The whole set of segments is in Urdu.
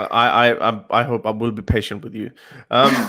I hope I will be patient with you.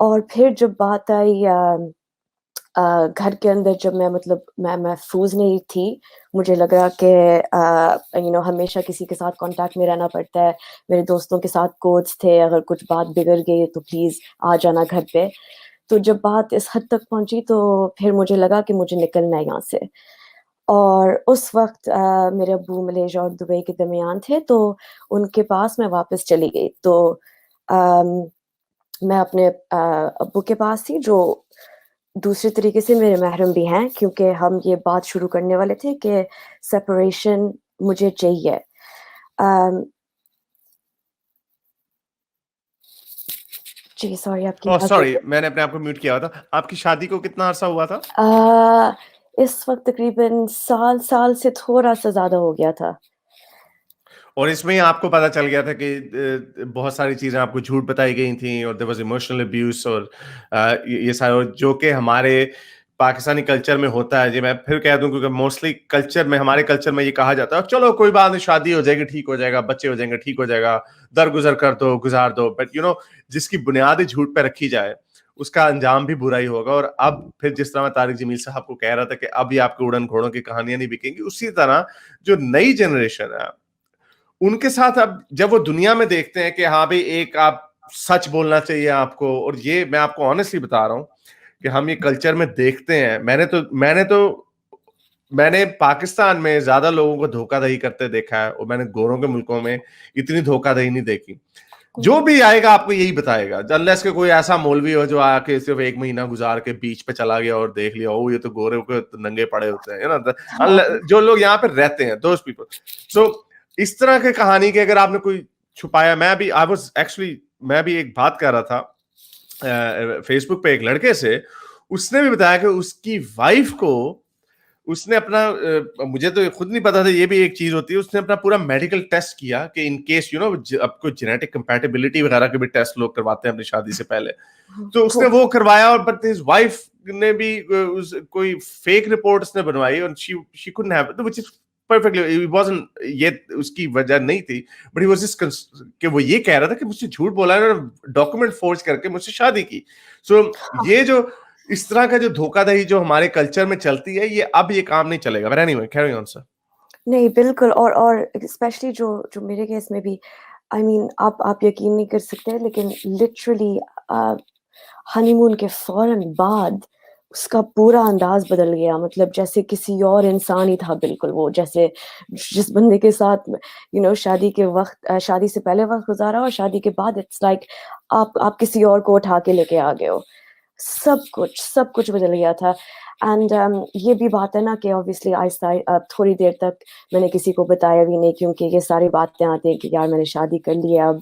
اور پھر جب بات آئی گھر کے اندر، جب میں مطلب میں محفوظ نہیں تھی، مجھے لگ رہا کہ ہمیشہ کسی کے ساتھ کانٹیکٹ میں رہنا پڑتا ہے. میرے دوستوں کے ساتھ کوڈس تھے، اگر کچھ بات بگڑ گئی تو پلیز آ جانا گھر پہ. تو جب بات اس حد تک پہنچی تو پھر مجھے لگا کہ مجھے نکلنا ہے یہاں سے. اور اس وقت میرے ابو ملیشیا اور دبئی کے درمیان تھے، تو ان کے پاس میں واپس چلی گئی. تو میں اپنے ابو کے پاس تھی، جو دوسرے طریقے سے میرے محرم بھی ہیں، کیونکہ ہم یہ بات شروع کرنے والے تھے کہ سپریشن مجھے چاہیے. جی سوری، آپ کی بات سوری، میں نے اپنے آپ کو میوٹ کیا ہوا تھا. آپ کی شادی کو کتنا عرصہ ہوا تھا؟ اس وقت تقریباً سال سے تھوڑا سا زیادہ ہو گیا تھا. اور اس میں آپ کو پتا چل گیا تھا کہ بہت ساری چیزیں آپ کو جھوٹ بتائی گئی تھیں، اور there was emotional abuse، اور یہ سارے جو کہ ہمارے پاکستانی کلچر میں ہوتا ہے. جی میں پھر کہہ دوں، کیونکہ موسٹلی کلچر میں، ہمارے کلچر میں یہ کہا جاتا ہے چلو کوئی بات نہیں، شادی ہو جائے گی، ٹھیک ہو جائے گا، بچے ہو جائیں گے، ٹھیک ہو جائے گا، درگزر کر دو، گزار دو. بٹ جس کی بنیاد جھوٹ پہ رکھی جائے اس کا انجام بھی برا ہی ہوگا. اور اب پھر جس طرح میں طارق جمیل صاحب کو کہہ رہا تھا کہ اب یہ آپ کے اڑن گھوڑوں کی کہانیاں نہیں بکیں گی، اسی طرح جو نئی جنریشن ہے ان کے ساتھ اب جب وہ دنیا میں دیکھتے ہیں کہ ہاں بھائی ایک آپ سچ بولنا چاہیے آپ کو. اور یہ میں آپ کو آنیسٹلی بتا رہا ہوں کہ ہم یہ کلچر میں دیکھتے ہیں. میں نے پاکستان میں زیادہ لوگوں کو دھوکہ دہی کرتے دیکھا ہے، اور میں نے گوروں کے ملکوں میں اتنی دھوکہ دہی نہیں دیکھی. جو بھی آئے گا آپ کو یہی بتائے گا، unless کہ کوئی ایسا مولوی ہو جو آ کے صرف 1 مہینہ گزار کے بیچ پہ چلا گیا اور دیکھ لیا یہ تو گورے کے ننگے پڑے ہوتے ہیں. جو لوگ یہاں پہ رہتے ہیں دوز پیپل. سو اس طرح کی کہانی کے اگر آپ نے کوئی چھپایا، میں بھی ایک بات کر رہا تھا فیس بک پہ ایک لڑکے سے، اس نے بھی بتایا کہ اس کی وائف کو اس نے اپنا، مجھے تو خود نہیں پتا تھا یہ بھی ایک چیز ہوتی ہے، اس نے اپنا پورا میڈیکل ٹیسٹ کیا کہ ان کیس اب کوئی جینیٹک کمپیٹیبلٹی وغیرہ کے بھی ٹیسٹ لوگ کرواتے ہیں اپنی شادی سے پہلے. تو اس نے وہ کروایا، اور بٹ ہز وائف نے بھی کوئی فیک رپورٹ اس نے بنوائی، اور she couldn't have it, which is perfectly, it wasn't، یہ اس کی وجہ نہیں تھی، بٹ he was just کہ وہ یہ کہہ رہا تھا کہ مجھ سے جھوٹ بولا ہے، ڈاکومنٹ فورج کر کے مجھ سے شادی کی. سو یہ جو اس طرح کا جو دھوکہ دہی جو ہمارے کلچر میں چلتی ہے، یہ اب یہ کام نہیں چلے گا. But anyway, carry on, sir. نہیں بالکل. اور اسپیشلی جو میرے کیس میں بھی، آئی مین آپ یقین نہیں کر سکتے، لیکن لٹرلی ہنی مون کے فوراً بعد اس کا پورا انداز بدل گیا. مطلب جیسے کسی اور انسان ہی تھا بالکل. وہ جیسے جس بندے کے ساتھ شادی کے وقت، شادی سے پہلے وقت گزارا اور شادی کے بعد، اٹس لائک آپ کسی اور کو اٹھا کے لے کے آ گئے ہو. سب کچھ بدل گیا تھا. اینڈ یہ بھی بات ہے نا کہ اوبیسلی آہستہ تھوڑی دیر تک میں نے کسی کو بتایا بھی نہیں، کیونکہ یہ ساری باتیں آتی ہیں کہ یار میں نے شادی کر لی ہے، اب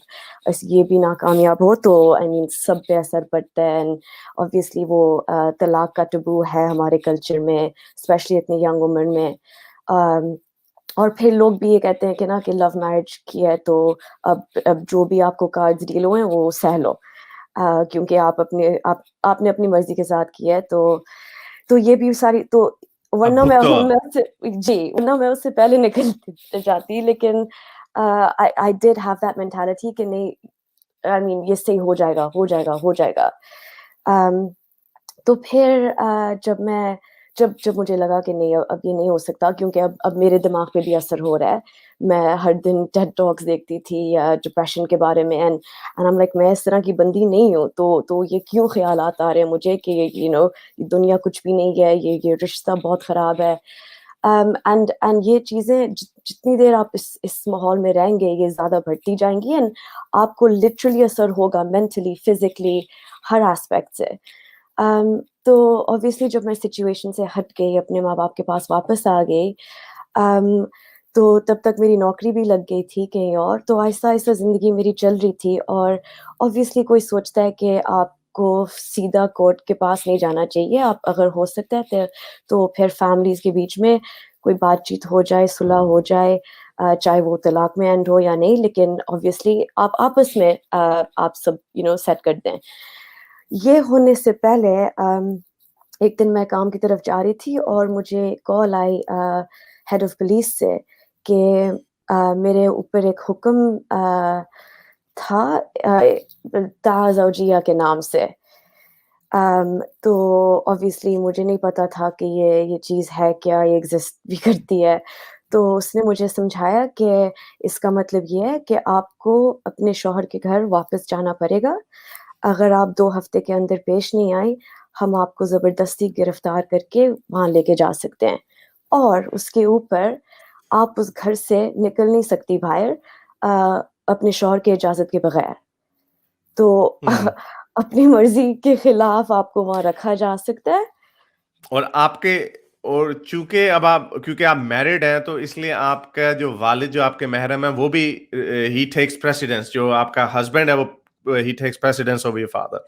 یہ بھی ناکامیاب ہو تو آئی مین سب پہ اثر پڑتا ہے. اینڈ اوبیسلی وہ طلاق کا ٹبو ہے ہمارے کلچر میں، اسپیشلی اتنی ینگ عمر میں. اور پھر لوگ بھی یہ کہتے ہیں کہ نا کہ لو میرج کی ہے تو اب جو بھی آپ کو کارڈز ڈیل ہوئے ہیں وہ سہ لو، کیونکہ آپ نے اپنی مرضی کے ساتھ کیا ہے. تو یہ بھی ساری تو ورنہ میں اس سے پہلے نکل جاتی. لیکن I did have that mentality کہ نہیں، I mean یہ صحیح ہو جائے گا. تو پھر جب مجھے لگا کہ نہیں اب یہ نہیں ہو سکتا، کیونکہ اب میرے دماغ پہ بھی اثر ہو رہا ہے. میں ہر دن ٹیڈ ٹاکس دیکھتی تھی ڈپریشن کے بارے میں، اینڈ I'm like میں اس طرح کی بندی نہیں ہوں. تو یہ کیوں خیالات آ رہے ہیں مجھے کہ دنیا کچھ بھی نہیں ہے، یہ رشتہ بہت خراب ہے. اینڈ یہ چیزیں جتنی دیر آپ اس ماحول میں رہیں گے یہ زیادہ بڑھتی جائیں گی، اینڈ آپ کو لٹرلی اثر ہوگا مینٹلی، فزیکلی، ہر ایسپیکٹ سے. تو اوبیسلی جب میں سچویشن سے ہٹ گئی، اپنے ماں باپ کے پاس واپس آ گئی، تو تب تک میری نوکری بھی لگ گئی تھی کہیں اور. تو آہستہ آہستہ زندگی میری چل رہی تھی. اور اوبیسلی کوئی سوچتا ہے کہ آپ کو سیدھا کورٹ کے پاس نہیں جانا چاہیے، آپ اگر ہو سکتا ہے تو پھر فیملیز کے بیچ میں کوئی بات چیت ہو جائے، صلح ہو جائے، چاہے وہ طلاق میں اینڈ ہو یا نہیں، لیکن اوبیسلی آپ آپس میں آپ سب سیٹ کر دیں. یہ ہونے سے پہلے ایک دن میں کام کی طرف جا رہی تھی اور مجھے کال آئی ہیڈ آف پولیس سے کہ میرے اوپر ایک حکم تھا زوجیہ کے نام سے. تو obviously مجھے نہیں پتا تھا کہ یہ چیز ہے کیا, یہ ایگزسٹ بھی کرتی ہے. تو اس نے مجھے سمجھایا کہ اس کا مطلب یہ ہے کہ آپ کو اپنے شوہر کے گھر واپس جانا پڑے گا. اگر آپ 2 ہفتے کے اندر پیش نہیں آئی, ہم آپ کو زبردستی گرفتار کر کے وہاں لے کے جا سکتے ہیں, اور اس کے اوپر آپ اس گھر سے نکل نہیں سکتی باہر اپنے شوہر کے اجازت کے بغیر. تو اپنی مرضی کے خلاف آپ کو وہاں رکھا جا سکتا ہے. اور آپ کے اور چونکہ اب آپ کیونکہ آپ میرڈ ہیں تو اس لیے آپ کا جو والد جو آپ کے محرم ہیں وہ بھی ہی ٹیکس پریسیڈنس, جو آپ کا ہسبینڈ ہے وہ ہی takes precedence over your father.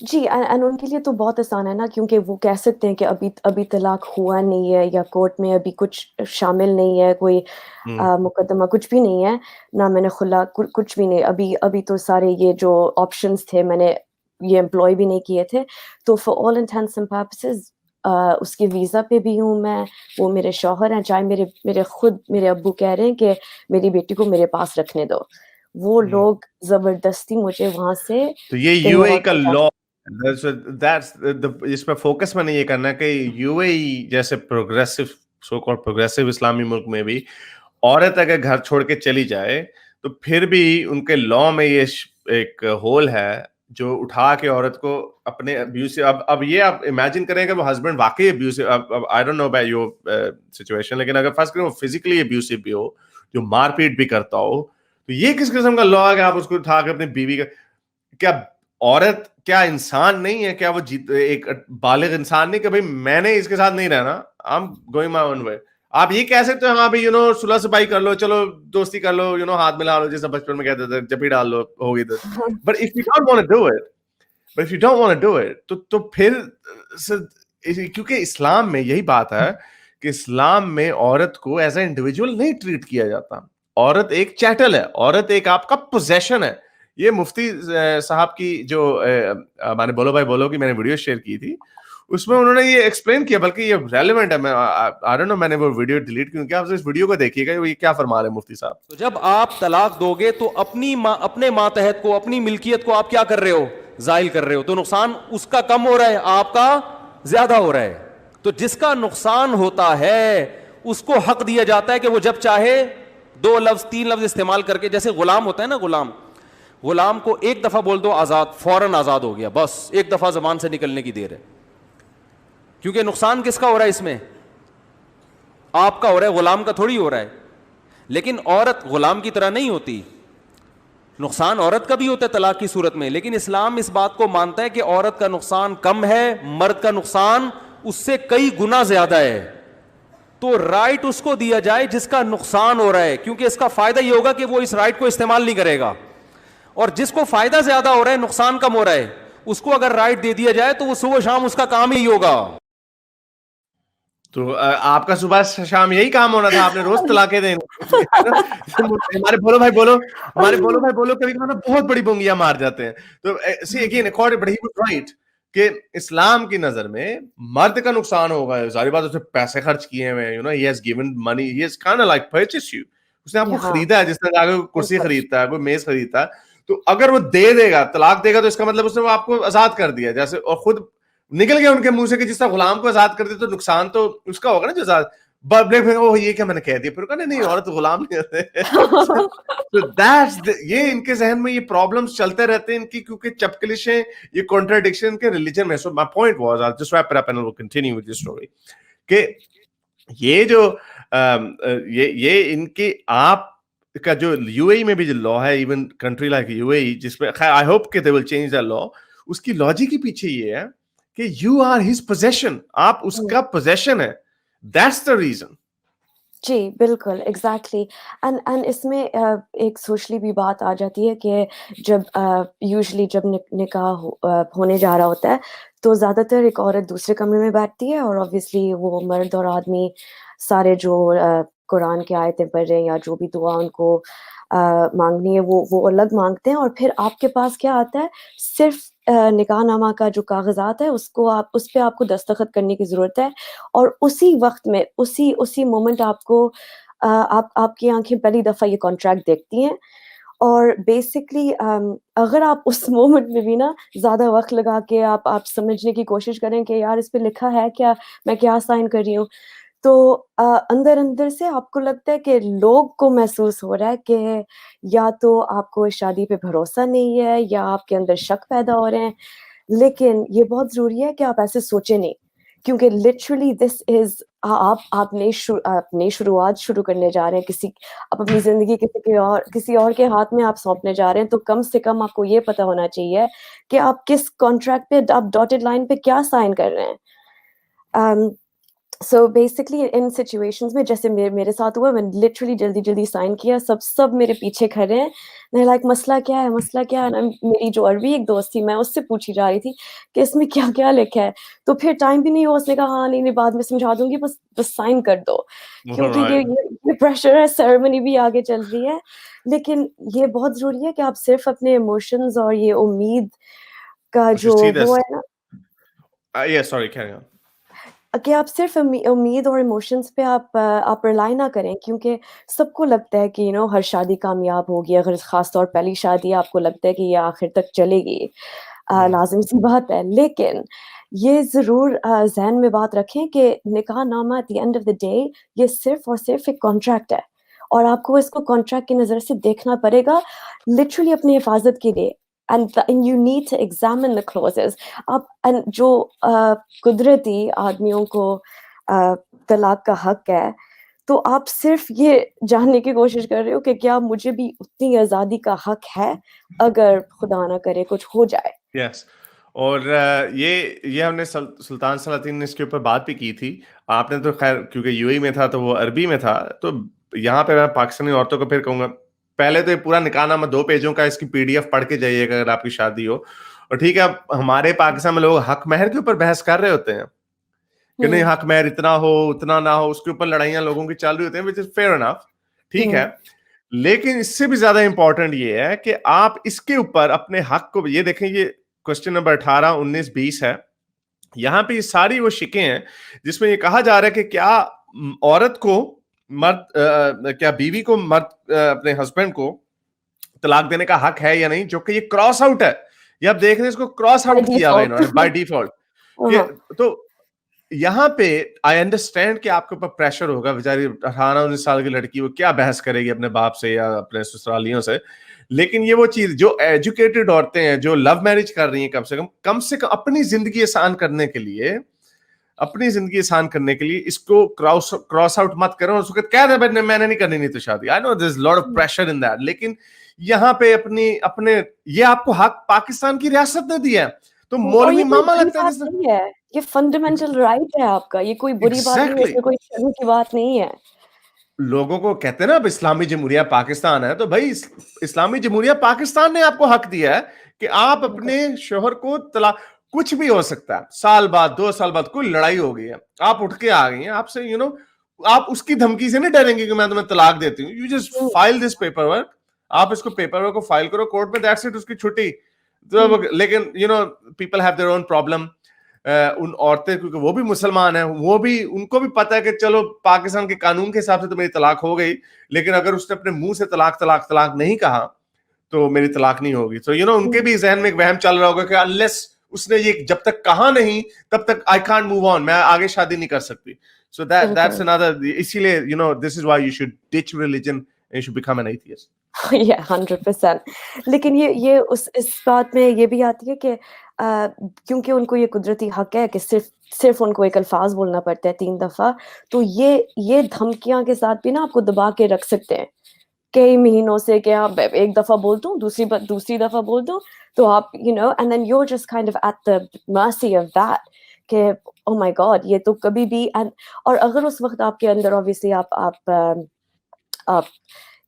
جی, اینڈ ان کے لیے تو بہت آسان ہے نا, کیونکہ وہ کہہ سکتے ہیں کہ ابھی طلاق ہوا نہیں ہے, یا کورٹ میں ابھی کچھ شامل نہیں ہے, کوئی مقدمہ کچھ بھی نہیں ہے, نہ میں نے خلا کچھ بھی نہیں, ابھی تو سارے یہ جو آپشنس تھے میں نے یہ امپلائی بھی نہیں کیے تھے. تو فار آل انٹینٹس اینڈ پرپسز اس کے ویزا پہ بھی ہوں میں, وہ میرے شوہر ہیں, چاہے میرے ابو کہہ رہے ہیں کہ میری بیٹی کو میرے پاس رکھنے دو, وہ لوگ زبردستی مجھے وہاں سے تو یہ یو اے کا لا, اس پہ فوکس میں نے یہ کرنا ہے کہ یو اے جیسے پروگریسو سو کال پروگریسو اسلامی ملک میں بھی عورت اگر گھر چھوڑ کے چلی جائے تو پھر بھی ان کے لا میں یہ ایک ہول ہے جو اٹھا کے عورت کو اپنے ابیوسو, اب یہ آپ امیجن کریں کہ وہ ہسبینڈ واقعی abusive, I don't know about your situation, لیکن اگر فرض کریں وہ فزیکلی ابیوسو بھی ہو, جو مار پیٹ بھی کرتا ہو, تو یہ کس قسم کا لا ہے کہ آپ اس کو اٹھا کے اپنی بیوی کا, کیا عورت کیا انسان نہیں ہے, کیا وہ ایک بالغ انسان نہیں کہ بھائی میں نے اس کے ساتھ نہیں رہنا, I'm going my own way. آپ یہ کہہ سکتے ہیں ہاں بھائی صلح صفائی کر لو, چلو دوستی کر لو, ہاتھ ملا لو, جیسا بچپن میں کہتے تھے جب ہی ڈال لو ہوگی تو. But if you don't want to do it, تو پھر کیونکہ اسلام میں یہی بات ہے کہ اسلام میں عورت کو ایز اے انڈیویجول نہیں ٹریٹ کیا جاتا. عورت ایک چیٹل ہے, عورت ایک آپ کا پوزیشن ہے. یہ مفتی صاحب کی جو ہمارے بولو بھائی بولو کی میں نے ویڈیو شیئر کی تھی, اس میں انہوں نے یہ ایکسپلین کیا, بلکہ یہ ریلیونٹ ہے, میں نے وہ ویڈیو ڈیلیٹ کیوں کیا, آپ اس ویڈیو کو دیکھیے گا یہ کیا فرما رہے ہیں مفتی صاحب. تو جب آپ طلاق دو گے تو اپنے ماتحت کو, اپنی ملکیت کو آپ کیا کر رہے ہو, زائل کر رہے ہو, تو نقصان اس کا کم ہو رہا ہے, آپ کا زیادہ ہو رہا ہے. تو جس کا نقصان ہوتا ہے اس کو حق دیا جاتا ہے کہ وہ جب چاہے 2 لفظ 3 لفظ استعمال کر کے, جیسے غلام ہوتا ہے نا, غلام کو ایک دفعہ بول دو آزاد, فوراً آزاد ہو گیا, بس ایک دفعہ زبان سے نکلنے کی دیر ہے. کیونکہ نقصان کس کا ہو رہا ہے اس میں, آپ کا ہو رہا ہے, غلام کا تھوڑی ہو رہا ہے. لیکن عورت غلام کی طرح نہیں ہوتی, نقصان عورت کا بھی ہوتا ہے طلاق کی صورت میں, لیکن اسلام اس بات کو مانتا ہے کہ عورت کا نقصان کم ہے, مرد کا نقصان اس سے کئی گنا زیادہ ہے. تو رائٹ اس کو دیا جائے جس کا نقصان ہو رہا ہے, کیونکہ اس کا فائدہ یہ ہوگا کہ وہ اس رائٹ کو استعمال نہیں کرے گا. اور جس کو فائدہ زیادہ ہو رہا ہے, نقصان کم ہو رہا ہے, اس کو اگر رائٹ دے دیا جائے تو وہ صبح شام اس کا کام ہی ہوگا. تو آپ کا صبح شام یہی کام ہونا تھا, آپ نے روز طلاقیں دینی. ہمارے بولو بھائی بولو کبھی بہت بڑی بونگیاں مار جاتے ہیں. تو رائٹ کہ اسلام کی نظر میں مرد کا نقصان ہوگا, ساری بات, اس نے پیسے خرچ کیے ہوئے, he has given money, he has kind of like purchased you, اس نے آپ کو خریدا ہے, جس طرح کوئی کرسی خریدتا ہے, کوئی میز خریدتا ہے. تو اگر وہ دے دے گا, طلاق دے گا, تو اس کا مطلب اس نے وہ آپ کو آزاد کر دیا جیسے, اور خود نکل گیا ان کے منہ سے کہ جس طرح غلام کو آزاد کر دے تو نقصان تو اس کا ہوگا نا, جو آزاد یہ کیا میں نے کہہ دیا, پھر کہا نہیں عورت غلام نہیں ہوتے. یہ ان کے ذہن میں یہ پرابلمس چلتے رہتے ہیں ان کی, کیونکہ چپکلشیں, یہ کانٹراڈکشن کے ریلیجن میں. So my point was, I'll just wrap it up and we'll continue with this story, کہ یہ جو یہ ان کی آپ کا جو یو اے میں بھی جو لا ہے, ایون کنٹری لائک یو اے, جس میں آئی ہوپ کہ they will change the law, اس کی لاجک کے پیچھے یہ ہے کہ یو آر ہز پوزیشن, آپ اس کا پوزیشن ہے, دیٹس دا ریزن. جی بالکل ایگزیکٹلی. اینڈ اس میں ایک سوشلی بھی بات آ جاتی ہے کہ جب یوزلی جب نکاح ہونے جا رہا ہوتا ہے تو زیادہ تر ایک عورت دوسرے کمرے میں بیٹھتی ہے, اور اوبویسلی وہ مرد اور آدمی سارے جو قرآن کی آیتیں پڑھ رہے ہیں یا جو بھی دعا ان کو مانگنی ہے وہ الگ مانگتے ہیں, اور پھر آپ کے پاس کیا آتا ہے, صرف نکاح نامہ کا جو کاغذات ہے اس پہ آپ کو دستخط کرنے کی ضرورت ہے, اور اسی وقت میں اسی مومنٹ آپ کو آپ کی آنکھیں پہلی دفعہ یہ کانٹریکٹ دیکھتی ہیں, اور بیسکلی اگر آپ اس مومنٹ میں بھی نا زیادہ وقت لگا کے آپ سمجھنے کی کوشش کریں کہ یار اس پہ لکھا ہے کیا, میں کیا سائن کر رہی ہوں, تو اندر اندر سے آپ کو لگتا ہے کہ لوگ کو محسوس ہو رہا ہے کہ یا تو آپ کو اس شادی پہ بھروسہ نہیں ہے یا آپ کے اندر شک پیدا ہو رہے ہیں. لیکن یہ بہت ضروری ہے کہ آپ ایسے سوچیں نہیں, کیونکہ لٹرلی دس از آپ نئی شروعات شروع کرنے جا رہے ہیں, آپ اپنی زندگی کسی اور کے ہاتھ میں آپ سونپنے جا رہے ہیں, تو کم سے کم آپ کو یہ پتا ہونا چاہیے کہ آپ کس کانٹریکٹ پہ, آپ ڈاٹڈ لائن پہ کیا سائن کر رہے ہیں. سو بیسکلی ان سچویشنز میں جیسے میرے ساتھ ہوا, میں لٹرلی جلدی سائن کیا, سب میرے پیچھے کھڑے ہیں, میں لائک مسئلہ کیا ہے. میری جو عربی ایک دوست تھی, میں اس سے پوچھی جا رہی تھی کہ اس میں کیا کیا لکھا ہے, تو پھر ٹائم بھی نہیں ہوا, اس نے کہا ہاں نہیں بعد میں سمجھا دوں گی, بس سائن کر دو, کیونکہ یہ پریشر ہے, سیریمنی بھی آگے چل رہی ہے. لیکن یہ بہت ضروری ہے کہ آپ صرف اپنے ایموشنز اور یہ امید کا جو وہ ہے نا, کہ آپ صرف امید اور ایموشنز پہ آپ ریلائی نہ کریں, کیونکہ سب کو لگتا ہے کہ ہر شادی کامیاب ہوگی, اگر خاص طور پہلی شادی آپ کو لگتا ہے کہ یہ آخر تک چلے گی, لازم سی بات ہے. لیکن یہ ضرور ذہن میں بات رکھیں کہ نکاح نامہ at the end of the day یہ صرف اور صرف ایک کانٹریکٹ ہے, اور آپ کو اس کو کانٹریکٹ کی نظر سے دیکھنا پڑے گا لٹرلی اپنی حفاظت کے لیے. And you need to examine the clauses. And جو قدرتی آدمیوں کو طلاق کا حق ہے, تو آپ صرف یہ جاننے کی کوشش کر رہے ہو کہ کیا مجھے بھی اتنی آزادی کا حق ہے اگر خدا نہ کرے کچھ ہو جائے. یس, اور یہ ہم نے سلطان سلاطین نے اس کے اوپر بات بھی کی تھی. آپ نے تو خیر کیونکہ یو اے میں تھا تو وہ عربی میں تھا, تو یہاں پہ میں پاکستانی عورتوں کو پھر کہوں گا, پہلے تو یہ پورا نکاح نامہ 2 پیجوں کا, اس کی PDF پڑھ کے جائیے گا اگر آپ کی شادی ہو. اور ٹھیک ہے, ہمارے پاکستان میں لوگ حق مہر کے اوپر بحث کر رہے ہوتے ہیں کہ نہیں حق مہر اتنا ہو اتنا نہ ہو, اس کے اوپر لڑائیاں لوگوں کی چل رہی ہوتی ہیں, which is fair enough, ٹھیک ہے. لیکن اس سے بھی زیادہ امپورٹنٹ یہ ہے کہ آپ اس کے اوپر اپنے حق کو, یہ دیکھیں یہ کوسچن نمبر 18, 19, 20 ہے, یہاں پہ یہ ساری وہ شکیں ہیں جس میں یہ کہا جا رہا ہے کہ کیا عورت کو کیا بیوی کو مرد اپنے ہسبینڈ کو طلاق دینے کا حق ہے یا نہیں, جو کہ یہ کراس آؤٹ ہے. یہ آپ دیکھ رہے ہیں اس کو کراس آؤٹ کیا ہوا انہوں نے بائی ڈیفالٹ. تو یہاں پہ آئی انڈرسٹینڈ کہ آپ کے اوپر پریشر ہوگا, بیچاری 18-19 سال کی لڑکی, وہ کیا بحث کرے گی اپنے باپ سے یا اپنے سسرالیوں سے. لیکن یہ وہ چیز جو ایجوکیٹڈ عورتیں ہیں جو لو میرج کر رہی ہیں, کم سے کم اپنی زندگی آسان کرنے کے لیے اس کو کراس آؤٹ مت کرو. اس وقت کہہ دیں میں نے نہیں کرنی نہیں تو شادی. I know there's a lot of pressure in that, لیکن یہاں پہ اپنے یہ آپ کو حق پاکستان کی ریاست نے دیا ہے, تو مولوی ماما لگتا ہے یہ فنڈامنٹل رائٹ ہے آپ کا, یہ کوئی بری بات نہیں ہے, اس میں کوئی شرم کی بات نہیں ہے. لوگوں کو کہتے ہیں نا اب اسلامی جمہوریہ پاکستان ہے, تو بھائی اسلامی جمہوریہ پاکستان نے آپ کو حق دیا ہے کہ آپ اپنے شوہر کو طلاق, کچھ بھی ہو سکتا ہے, سال بعد 2 سال بعد کوئی لڑائی ہو گئی ہے, آپ اٹھ کے آ گئی ہیں, آپ سے آپ اس کی دھمکی سے نہیں ڈریں گے کہ میں تمہیں طلاق دیتی ہوں. You just file this paperwork, آپ اس کو پیپر ورک کو فائل کرو کورٹ میں, دیٹس اٹ, اس کی چھٹی. لیکن people have their own problem. ان عورتیں کیونکہ وہ بھی مسلمان ہیں, وہ بھی ان کو بھی پتا ہے کہ چلو پاکستان کے قانون کے حساب سے تو میری طلاق ہو گئی, لیکن اگر اس نے اپنے منہ سے طلاق نہیں کہا تو میری طلاق نہیں ہوگی. تو ان کے بھی ذہن میں ایک وہم چل رہا ہوگا کہ انلیس اس نے یہ جب تک کہا نہیں تب تک آئی کانٹ موو آن, میں آگے شادی نہیں کر سکتی. So that's another, اسی لیے this is why you should ditch religion and you should become an atheist. Yeah, 100%. لیکن یہ اس بات میں یہ بھی آتی ہے کہ کیونکہ ان کو یہ قدرتی حق ہے کہ صرف ان کو ایک الفاظ بولنا پڑتا ہے 3 دفعہ, تو یہ دھمکیاں کے ساتھ بھی نا آپ کو دبا کے رکھ سکتے ہیں کئی مہینوں سے کہ آپ ایک دفعہ بول دوں, دوسری دفعہ بول دوں, تو آپ and then you're just kind of at the mercy of that کہ oh my god یہ تو کبھی بھی. اور اگر اس وقت آپ کے اندر obviously آپ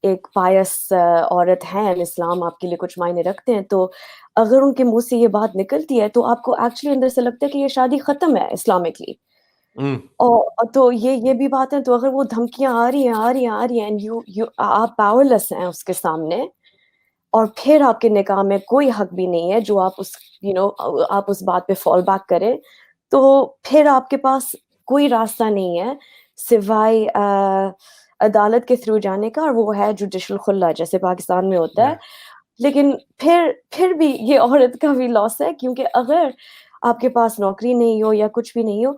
ایک پائس عورت ہیں, اسلام آپ کے لیے کچھ معنی رکھتے ہیں, تو اگر ان کے منہ سے یہ بات نکلتی ہے تو آپ کو ایکچولی اندر سے لگتا ہے کہ یہ شادی ختم ہے اسلامکلی. اور تو یہ بھی بات ہے, تو اگر وہ دھمکیاں آ رہی ہیں آپ پاورلیس ہیں اس کے سامنے, اور پھر آپ کے نکاح میں کوئی حق بھی نہیں ہے جو آپ اس بات پہ فال بیک کریں, تو پھر آپ کے پاس کوئی راستہ نہیں ہے سوائے عدالت کے تھرو جانے کا، اور وہ ہے جوڈیشل خلا جیسے پاکستان میں ہوتا ہے. لیکن پھر بھی یہ عورت کا بھی لاس ہے، کیونکہ اگر آپ کے پاس نوکری نہیں ہو یا کچھ بھی نہیں ہو،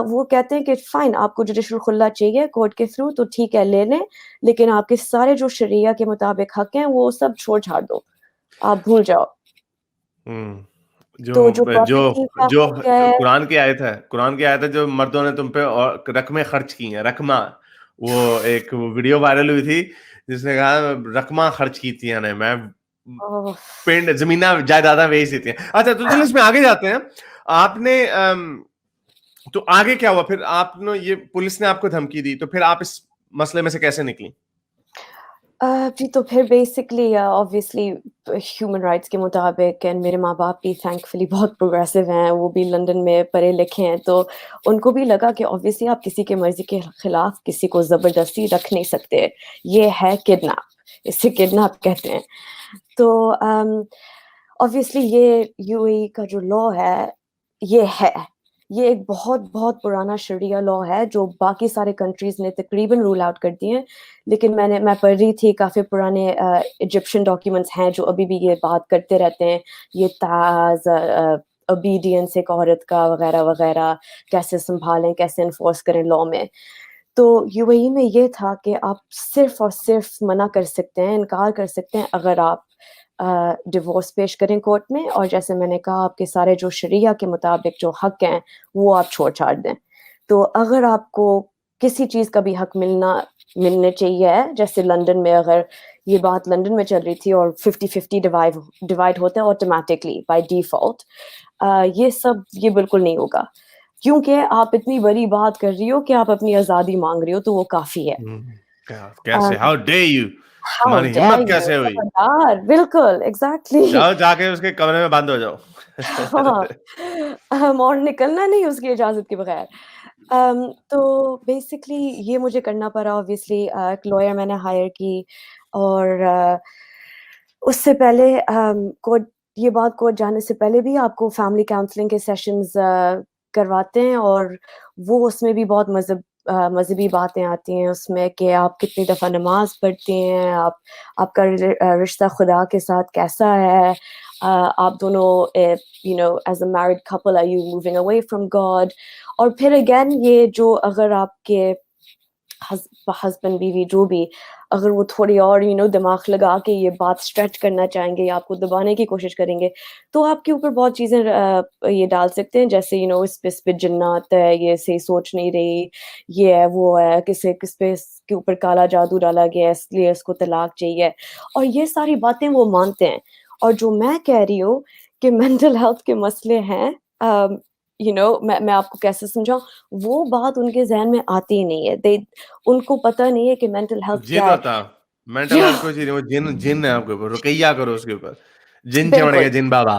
وہ کہتے ہیں کہ فائن آپ کو جوڈیشل خلا چاہیے کورٹ کے تھرو تو ٹھیک ہے لے لیں، لیکن آپ کے سارے جو شریعہ کے مطابق حق ہیں وہ سب چھاڑ دو، آپ بھول جاؤ. تو جو پراپرٹی کا جو حق ہے، قرآن کی آیت ہے جو مردوں نے تم پہ رقمیں خرچ کی ہیں، رقمہ، وہ ایک ویڈیو وائرل ہوئی تھی جس نے کہا رقمہ خرچ کی تھی نے، میں پنڈ زمینہ جائیداداں بیچ دیتی ہیں. اچھا تو چلو اس میں آگے جاتے ہیں. آپ نے تو آگے کیا ہوا پھر؟ آپ نے یہ پولیس نے آپ کو دھمکی دی تو پھر آپ اس مسئلے میں سے کیسے نکلی؟ جی تو پھر بیسکلی آبویسلی ہیومن رائٹس کے مطابق، اینڈ میرے ماں باپ بھی تھینک فلی بہت پروگریسو ہیں، وہ بھی لنڈن میں پڑھے لکھے ہیں، تو ان کو بھی لگا کہ آبویسلی آپ کسی کے مرضی کے خلاف کسی کو زبردستی رکھ نہیں سکتے، یہ ہے کڈنیپ، اس سے کڈنیپ کہتے ہیں. تو آبویسلی یہ یو اے ای کا جو لا ہے یہ ایک بہت بہت پرانا شریعہ لا ہے جو باقی سارے کنٹریز نے تقریباً رول آؤٹ کر دیے ہیں، لیکن میں پڑھ رہی تھی کافی پرانے ایجپشن ڈاکیومنٹس ہیں جو ابھی بھی یہ بات کرتے رہتے ہیں، یہ تعاز اوبیڈینس ایک عورت کا وغیرہ وغیرہ کیسے سنبھالیں، کیسے انفورس کریں لا میں. تو یو اے ای میں یہ تھا کہ آپ صرف اور صرف منع کر سکتے ہیں، انکار کر سکتے ہیں اگر آپ ڈیورس پیش کریں کورٹ میں، اور جیسے میں نے کہا آپ کے سارے جو شریعہ کے مطابق جو حق ہیں وہ آپ چھاڑ دیں. تو اگر آپ کو کسی چیز کا بھی حق ملنے چاہیے، جیسے لنڈن میں اگر یہ بات لنڈن میں چل رہی تھی اور 50-50 ڈیوائڈ ہوتا ہے آٹومیٹکلی بائی ڈیفالٹ، یہ بالکل نہیں ہوگا، کیونکہ آپ اتنی بڑی بات کر رہی ہو کہ آپ اپنی آزادی مانگ رہی ہو، تو وہ کافی ہے. کیسے؟ ہاؤ ڈے یو، How تمہاری dare ہمت you؟ کیسے ہوئی؟ خبردار، بالکل ایگزیکٹلی. جاؤ جا کے اس کے کمرے میں بند ہو جاؤ. اور نکلنا نہیں اس کی اجازت کے بغیر. تو بیسکلی یہ مجھے کرنا پڑا. آبویسلی ایک لائر میں نے ہائر کی، اور اس سے پہلے یہ بات کورٹ جانے سے پہلے بھی آپ کو فیملی کاؤنسلنگ کے سیشنز کرواتے ہیں، اور وہ اس میں بھی بہت مذہبی باتیں آتی ہیں اس میں کہ آپ کتنی دفعہ نماز پڑھتی ہیں، آپ کا رشتہ خدا کے ساتھ کیسا ہے، آپ دونوں as a married couple are you moving away from God. اور پھر اگین یہ جو اگر آپ کے ہسبینڈ بیوی جو بھی اگر وہ تھوڑی اور دماغ لگا کے یہ بات اسٹریچ کرنا چاہیں گے یا آپ کو دبانے کی کوشش کریں گے، تو آپ کے اوپر بہت چیزیں یہ ڈال سکتے ہیں، جیسے اس پہ جنات ہے، یہ صحیح سوچ نہیں رہی، یہ ہے وہ ہے، کس پہ اس کے اوپر کالا جادو ڈالا گیا اس لیے اس کو طلاق چاہیے، اور یہ ساری باتیں وہ مانتے ہیں. اور جو میں کہہ رہی ہوں کہ مینٹل ہیلتھ کے مسئلے ہیں، میں آپ کو کیسے سمجھاؤں، وہ بات ان کے ذہن میں آتی ہی نہیں ہے. ان کو پتہ نہیں ہے کہ مینٹل ہیلتھ جن کیا ہوتا مینٹل ہیلتھ کوئی چیز نہیں، وہ جن ہے آپ کے اوپر، رقیہ کرو اس کے اوپر، جن چمڑ بالکل. گئے جن بابا.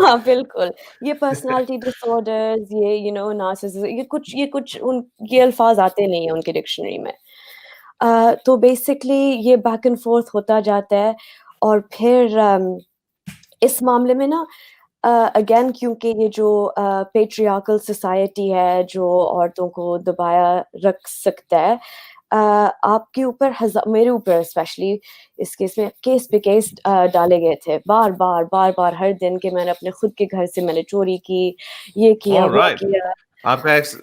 ہاں بالکل، یہ پرسنالٹی ڈس آرڈرز، یہ نارسسزم، یہ کچھ یہ الفاظ آتے نہیں ہیں ان کے ڈکشنری میں. تو بیسکلی یہ بیک اینڈ فورتھ ہوتا جاتا ہے. اور پھر اس معاملے میں نا اگین کیونکہ یہ جو پیٹریارکل سوسائٹی ہے جو عورتوں کو دبایا رکھ سکتا ہے، آپ کے اوپر میرے اوپر اسپیشلی اس کیس میں کیس پہ کیس ڈالے گئے تھے بار بار ہر دن کہ میں نے اپنے خود کے گھر سے میں نے چوری کی، یہ کیا وہ کیا. آپ کا ایکس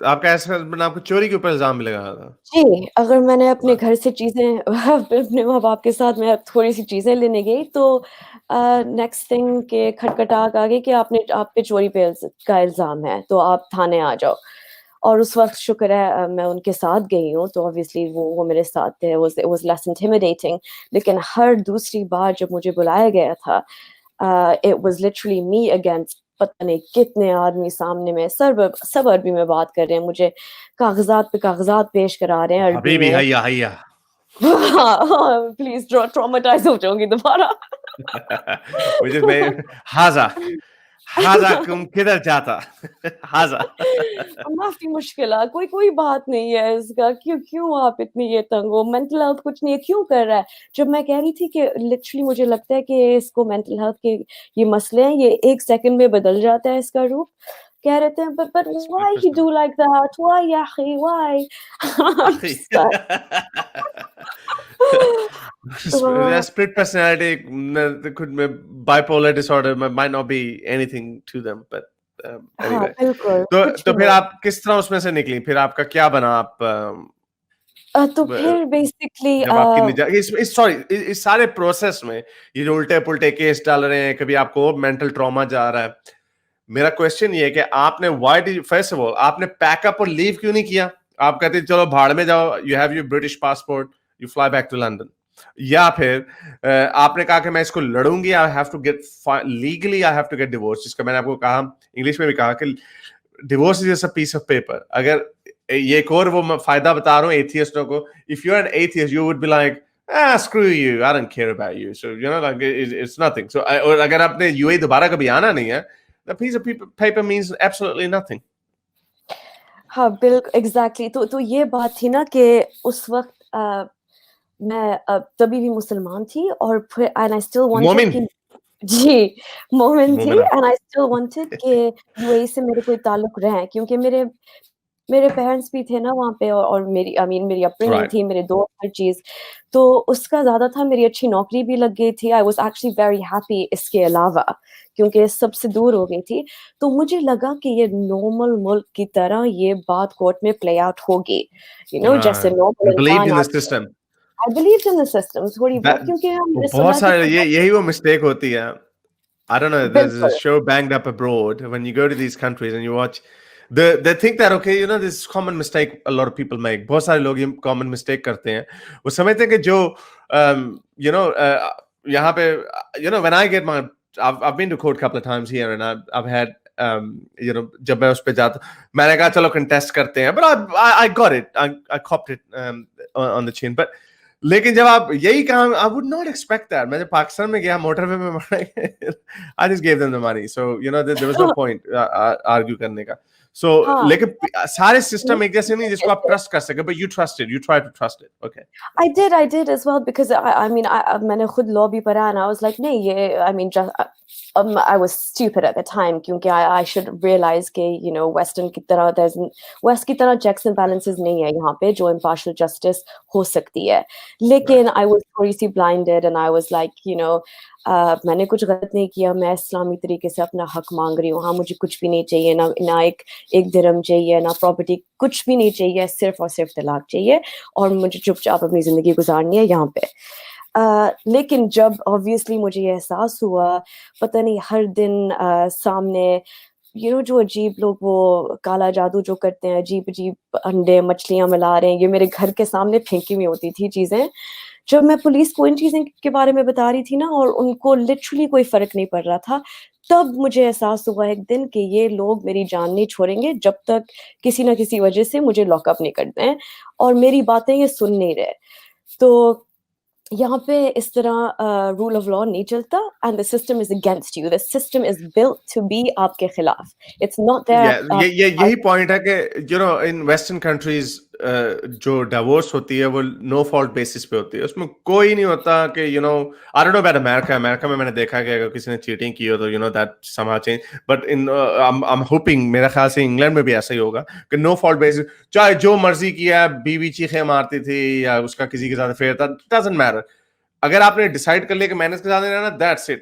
ہسبینڈ آپ کو چوری کے اوپر الزام بھی لگا تھا؟ جی، اگر میں نے اپنے گھر سے چیزیں اپنے ماں باپ کے ساتھ میں تھوڑی سی چیزیں لینے گئی تو نیکسٹ تھنگ کہ کھٹکھٹاک آ گئی کہ آپ پہ چوری کا الزام ہے تو آپ تھانے آ جاؤ. اور اس وقت شکر ہے میں ان کے ساتھ گئی ہوں تو obviously وہ میرے ساتھ تھے. it was less intimidating. لیکن ہر دوسری بار جب مجھے بلایا گیا تھا it was literally me against پتہ نہیں کتنے آدمی سامنے میں، سب عربی میں بات کر رہے ہیں، مجھے کاغذات پہ کاغذات پیش کرا رہے ہیں عربی حبیبی میں. حیا پلیز ٹراماٹائز ہو جاؤں گی دوبارہ. ہاضا تم کدھر جاتا ہاضا. معافی مشکلات کوئی بات نہیں ہے اس کا، کیوں آپ اتنی یہ تنگ ہو، مینٹل ہیلتھ کچھ نہیں ہے کیوں کر رہا ہے. جب میں کہہ رہی تھی کہ لٹرلی مجھے لگتا ہے کہ اس کو مینٹل ہیلتھ کے یہ مسئلے ہیں، یہ ایک سیکنڈ میں بدل جاتا ہے اس کا روپ، کہہ رہے تھے but why you do like that, why ya akhi, why? I'm just like, split personality could be bipolar disorder, might not be anything to them, but ہاں anyway. بالکل تو پھر آپ کس طرح اس میں سے نکلی؟ پھر آپ کا کیا بنا؟ آپ تو پھر بیسکلی جب آپ کی سوری اس سارے پروسیس میں یہ جو الٹے پلٹے کیس ڈال رہے ہیں، کبھی آپ کو مینٹل ٹراما جا رہا ہے، میرا کوشچن یہ ہے کہ آپ نے فرسٹ آف آل آپ نے پیک اپ اور لیو کیوں نہیں کیا؟ آپ کہتے چلو بھاڑ میں جاؤ، you have your British passport, you fly back to London, یا پھر آپ نے کہا کہ میں اس کو لڑوں گی، I have to get legally I have to get divorce, جس کا میں نے آپ کو کہا انگلش میں بھی کہا کہ divorce is just a piece of paper. اگر یہ ایک اور وہ فائدہ بتا رہا ہوں ایتھیسٹوں کو، if you are an atheist you would be like screw you, I don't care about you, so you know, like it's nothing. So اور اگر آپ نے UAE دوبارہ کبھی آنا نہیں ہے، the piece of paper means absolutely nothing. ہاں بالکل ایگزیکٹلی. تو یہ بات تھی نا کہ اس وقت میں تبھی بھی مسلمان تھی اور پھر and I still wanted مومن کہ جی مومن تھی مومنہ and I still wanted کہ UAE سے میرے کوئی تعلق رہیں، کیونکہ میرے پیرنٹس بھی تھے نا وہاں پہ، اور میری اپبرنگنگ تھی، میرے دوست، ہر چیز. تو اس کا زیادہ تھا، میری اچھی نوکری بھی لگ گئی تھی. I was actually very happy اس کے علاوہ، کیونکہ سب سے دور ہو گئی تھی. تو مجھے لگا کہ یہ نارمل ملک کی طرح یہ بات کورٹ میں پلے آؤٹ ہوگی، جیسے You نارمل believed in انسان. the system. I believed in the system تھوڑی بہت، کیونکہ ہم نے بہت سنا کہ سارے یہی وہ مسٹیک ہوتی ہے. I don't know, there's a بالکل show banged up abroad. When you go to these countries and you watch, they think that okay, this is common mistake a lot of people make. بہت سارے لوگ یہ common mistake کرتے ہیں. وہ سمجھتے ہیں کہ جو یہاں پہ when I get my I've been to court a couple of times here and I've had جب میں اس پہ جاتا میں نے کہا چلو کنٹیسٹ کرتے ہیں, but I got it, I copped it on the chin. But لیکن جب آپ یہی کام I would not expect that. میں جب پاکستان میں گیا موٹر وے میں I just gave them the money, so there was no point argue کرنے کا. So لیکن سارے سسٹم ایک جیسے نہیں جس کو آپ ٹرسٹ کر سکے, but you try to trust it. Okay, I did as well, because I mean میں نے خود law بھی پڑھا and I was like نہیں یہ I mean I was stupid at the time, کیونکہ I should realize کہ western کی طرح west کی طرح checks and balances نہیں ہے یہاں پہ جو impartial justice ہو سکتی ہے. لیکن I was تھوڑی سی blinded and I was like میں نے کچھ غلط نہیں کیا, میں اسلامی طریقے سے اپنا حق مانگ رہی ہوں. ہاں مجھے کچھ بھی نہیں چاہیے, نہ ایک درہم چاہیے, نہ پراپرٹی, کچھ بھی نہیں چاہیے, صرف اور صرف طلاق چاہیے اور مجھے چپ چاپ اپنی زندگی گزارنی ہے یہاں پہ. لیکن جب obviously مجھے یہ احساس ہوا, پتہ نہیں ہر دن سامنے جو عجیب لوگ وہ کالا جادو جو کرتے ہیں, عجیب انڈے مچھلیاں ملا رہے ہیں, یہ میرے گھر کے سامنے پھینکی ہوئی ہوتی تھی چیزیں. جب میں پولیس کو ان چیزیں کے بارے میں بتا رہی تھی نا, اور ان کو لٹرلی کوئی فرق نہیں پڑ رہا تھا, تب مجھے احساس ہوا ایک دن کہ یہ لوگ میری جان نہیں چھوڑیں گے جب تک کسی نہ کسی وجہ سے مجھے لاک اپ نہیں کرتے ہیں, اور میری باتیں یہ سن نہیں رہے. تو یہاں پہ اس طرح رول آف لا نہیں چلتا, and the system is against you. The system is built to be آپ کے خلاف. It's not there. یہی پوائنٹ ہے کہ ان ویسٹرن کنٹریز جو ڈیورس ہوتی ہے وہ نو فالٹ بیسس پہ ہوتی ہے, اس میں کوئی نہیں ہوتا کہ I don't know about امریکہ میں نے دیکھا کہ اگر کسی نے چیٹنگ کی ہو تو that somehow change, but I'm hoping میرا خیال سے انگلینڈ میں بھی ایسا ہی ہوگا کہ نو فالٹ بیسس, چاہے جو مرضی کیا, بیوی چیخیں مارتی تھی یا اس کا کسی کے ساتھ افیئر تھا, doesn't matter. اگر آپ نے ڈیسائیڈ کر لیا کہ میں نے اس کے ساتھ نہیں رہنا, that's it,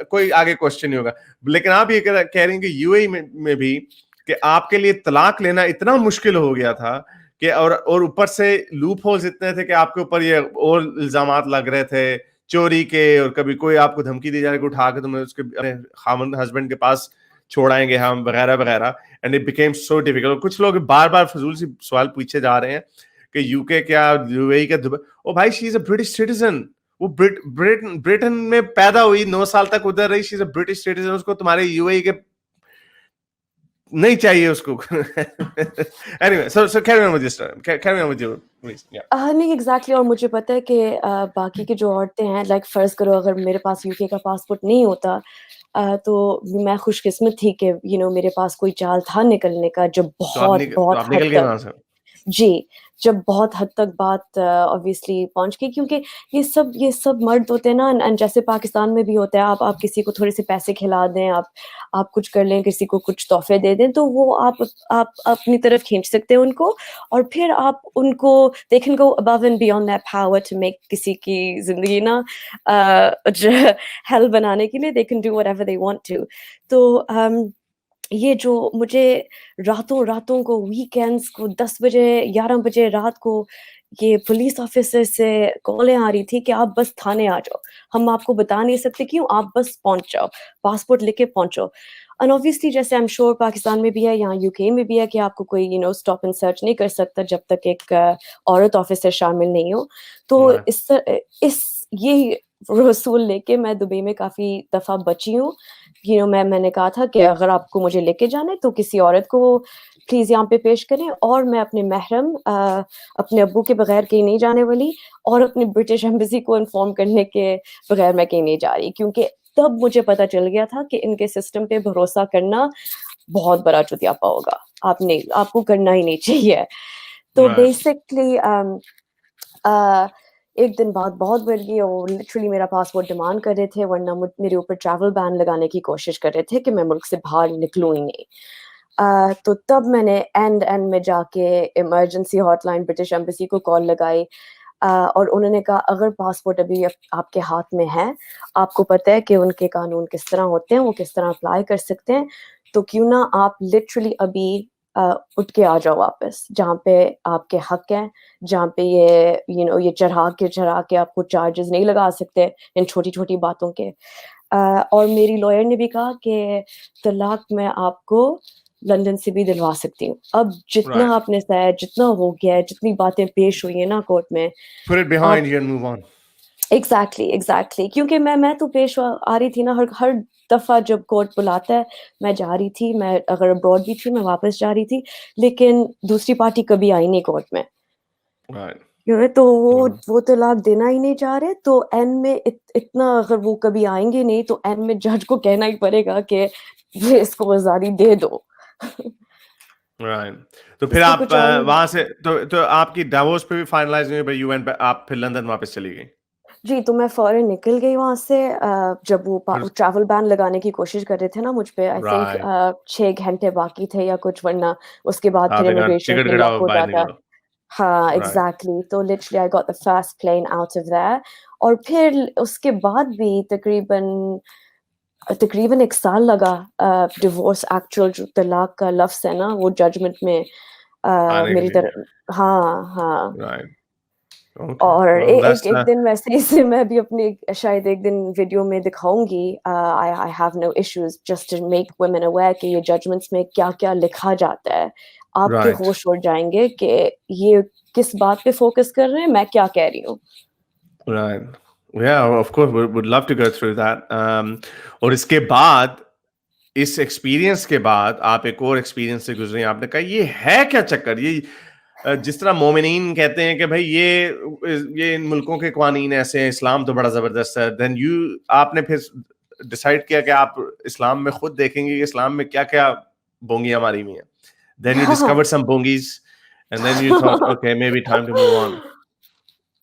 کوئی آگے کوشچن نہیں ہوگا. لیکن آپ یہ کہہ رہی ہیں کہ یو اے میں بھی کہ آپ کے لیے طلاق لینا اتنا مشکل ہو گیا تھا کہ اور اوپر سے لوپ ہولز اتنے تھے کہ آپ کے اوپر یہ اور الزامات لگ رہے تھے چوری کے, اور کبھی کوئی آپ کو دھمکی دی جا رہی کہ اٹھا کے تمہیں اس کے خاوند ہسبینڈ کے پاس چھوڑائیں گے ہم, وغیرہ وغیرہ. And it became so difficult. کچھ لوگ بار بار فضول سی سوال پوچھے جا رہے ہیں کہ یو کے کیا, یو اے کا دبئی, او بھائی شی از اے برٹش سٹیزن, وہ برٹن میں پیدا ہوئی, 9 سال تک ادھر رہی, شی از اے برٹش سٹیزن. اس کو تمہارے یو اے کے نہیں چاہیے اس کو. anyway, so carry on with this, carry on with your please. نہیں ایگزیکٹلی. اور مجھے پتہ ہے کہ باقی کی جو عورتیں ہیں, لائک فرض کرو اگر میرے پاس یو کے کا پاسپورٹ نہیں ہوتا تو میں خوش قسمت تھی کہ میرے پاس کوئی چال تھا نکلنے کا, جو بہت بہت نکل گئے وہاں سے. جی جب بہت حد تک بات obviously پہنچ گئی, کیونکہ یہ سب مرد ہوتے ہیں نا, and جیسے پاکستان میں بھی ہوتا ہے, آپ کسی کو تھوڑے سے پیسے کھلا دیں, آپ کچھ کر لیں, کسی کو کچھ تحفے دے دیں, تو وہ آپ اپنی طرف کھینچ سکتے ہیں ان کو, اور پھر آپ ان کو they can go above and beyond their power to make کسی کی زندگی نا hell بنانے کے لیے they can do whatever they want to. تو یہ جو مجھے راتوں کو ویکینڈس کو 10 بجے 11 بجے رات کو یہ پولیس آفیسر سے کالیں آ رہی تھی کہ آپ بس تھانے آ جاؤ, ہم آپ کو بتا نہیں سکتے کیوں, آپ بس پہنچ جاؤ, پاسپورٹ لے کے پہنچو. اینڈ اوبیسلی جیسے I'm sure پاکستان میں بھی ہے, یہاں UK میں بھی ہے, کہ آپ کو کوئی اسٹاپ اینڈ سرچ نہیں کر سکتا جب تک ایک عورت آفیسر شامل نہیں ہو. تو یہ رسول لے کے میں دبئی میں کافی دفعہ بچی ہوں. میں نے کہا تھا کہ اگر آپ کو مجھے لے کے جانا ہے تو کسی عورت کو پلیز یہاں پہ پیش کریں, اور میں اپنے محرم اپنے ابو کے بغیر کہیں نہیں جانے والی, اور اپنی برٹش ایمبیسی کو انفارم کرنے کے بغیر میں کہیں نہیں جا رہی, کیونکہ تب مجھے پتا چل گیا تھا کہ ان کے سسٹم پہ بھروسہ کرنا بہت بڑا چتیاپا ہوگا, آپ کو کرنا ہی نہیں چاہیے. تو بیسکلی ایک دن بعد بہت بڑھ گئی, اور لٹرلی میرا پاسپورٹ ڈیمانڈ کر رہے تھے, ورنہ میرے اوپر ٹریول بین لگانے کی کوشش کر رہے تھے کہ میں ملک سے باہر نکلوں ہی نہیں. تو تب میں نے اینڈ میں جا کے emergency hotline British embassy کو کال لگائی, اور انہوں نے کہا اگر پاسپورٹ ابھی آپ کے ہاتھ میں ہے, آپ کو پتہ ہے کہ ان کے قانون کس طرح ہوتے ہیں, وہ کس طرح اپلائی کر سکتے ہیں, تو کیوں نہ آپ لٹرلی ابھی اٹھ کے آ جاؤ واپس, جہاں پہ آپ کے حق ہیں, جہاں پہ یہ چڑھا کے آپ کو چارجز نہیں لگا سکتے ان چھوٹی چھوٹی باتوں کے. اور میری لائر نے بھی کہا کہ طلاق میں آپ کو لندن سے بھی دلوا سکتی ہوں. اب جتنا آپ نے سہا, جتنا ہو گیا ہے, جتنی باتیں پیش ہوئی ہیں نا کورٹ میں, put it behind you and move on. Exactly کیونکہ میں تو پیش آ رہی تھی نا, ہر دفعہ جب کورٹ بلاتا ہے میں جا رہی تھی, میں اگر ابراڈ بھی تھی میں واپس جا رہی تھی, لیکن دوسری پارٹی کبھی آئی نہیں کورٹ میں, تو وہ طلاق دینا ہی نہیں چاہ رہے. تو اینڈ میں اتنا اگر وہ کبھی آئیں گے نہیں, تو اینڈ میں جج کو کہنا ہی پڑے گا کہ اس کو آزادی دے دو. تو پھر آپ وہاں سے تو آپ کی ڈیورس پہ بھی فائنلائز ہوئی بھائی, UN پہ آپ پھر لندن واپس چلی گئی؟ جی, تو میں فوراً نکل گئی وہاں سے جب وہ ٹریول بین لگانے کی کوشش کر رہے تھے نا مجھ پہ. آئی تھنک 6 گھنٹے باقی تھے یا کچھ, ورنہ اس کے بعد پھر امیگریشن پہ لاک ہو جاتا. ہاں ایگزیکٹلی, تو literally I got the first plane out of there. اور پھر اس کے بعد بھی تقریباً 1 سال لگا ڈیورس ایکچوئل جو طلاق کا لفظ ہے نا وہ ججمنٹ میں میری طرف. ہاں اور ایک دن ویسے ہی میں بھی اپنی شاید ایک دن ویڈیو میں دکھاؤں گی. I have no issues just to make women aware کہ یہ ججمنٹس میں کیا کیا لکھا جاتا ہے. آپ کے ہوش اڑ جائیں گے کہ یہ کس بات پہ فوکس کر رہے ہیں, میں کیا کہہ رہی ہوں. Right. Yeah, of course, would love to go through that. اور اس کے بعد, اس ایکسپیرینس کے بعد آپ ایک اور ایکسپیرینس سے گزرے, آپ نے کہا یہ ہے کیا چکر, یہ جس طرح مومنین کہتے ہیں کہ بھائی یہ ان ملکوں کے قوانین ایسے ہیں, اسلام تو بڑا زبردست ہے. دین آپ نے پھر ڈیسائیڈ کیا کہ آپ اسلام میں خود دیکھیں گے کہ اسلام میں کیا کیا بونگیاں ماری ہوئی ہیں. دین یو ڈسکورڈ سم بونگیز and then you thought okay maybe time to move on.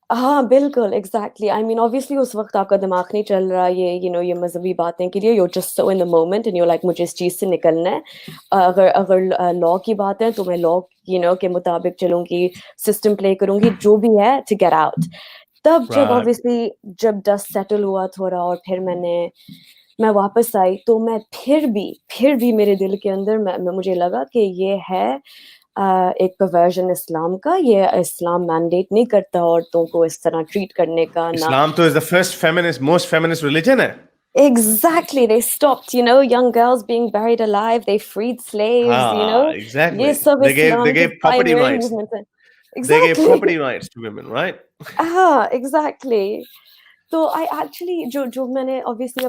ہاں بالکل ایگزیکٹلی. آئی مین اوبیسلی اس وقت آپ کا دماغ نہیں چل رہا یہ مذہبی باتیں کے لیے, you just so in the moment and you like مجھے اس چیز سے نکلنا ہے. اگر لا کی بات ہے تو میں لا کے مطابق چلوں گی, سسٹم پلے کروں گی, جو بھی ہے ٹو گیٹ آؤٹ. تب جب اوبیسلی جب ڈسٹ سیٹل ہوا تھوڑا اور پھر میں واپس آئی, تو میں پھر بھی میرے دل کے اندر مجھے لگا کہ یہ ہے ایک پرورژن اسلام کا. یہ اسلام مینڈیٹ نہیں کرتا عورتوں کو اس طرح ٹریٹ کرنے کا. اسلام تو is the first feminist, most feminist religion ہے. Exactly, they stopped, young girls being buried alive, they freed slaves, Exactly. یہ سب They gave property rights. Exactly. They gave property rights to women, right? ہاں exactly. تو I actually جو میں نے obviously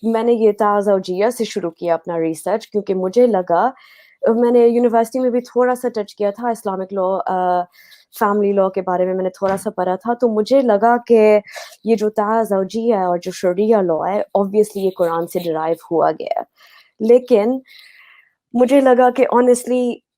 میں نے یہ تازوجیہ سے شروع کیا اپنا ریسرچ, کیونکہ مجھے لگا, میں نے یونیورسٹی میں بھی تھوڑا سا ٹچ کیا تھا اسلامک لا, فیملی لا کے بارے میں نے تھوڑا سا پڑھا تھا, تو مجھے لگا کہ یہ جو تازوجیہ ہے اور جو شریعہ لا ہے obviously یہ قرآن سے ڈرائیو ہوا گیا ہے, لیکن مجھے لگا کہ honestly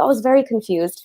I was very confused.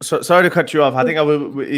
Sorry to cut you off. I think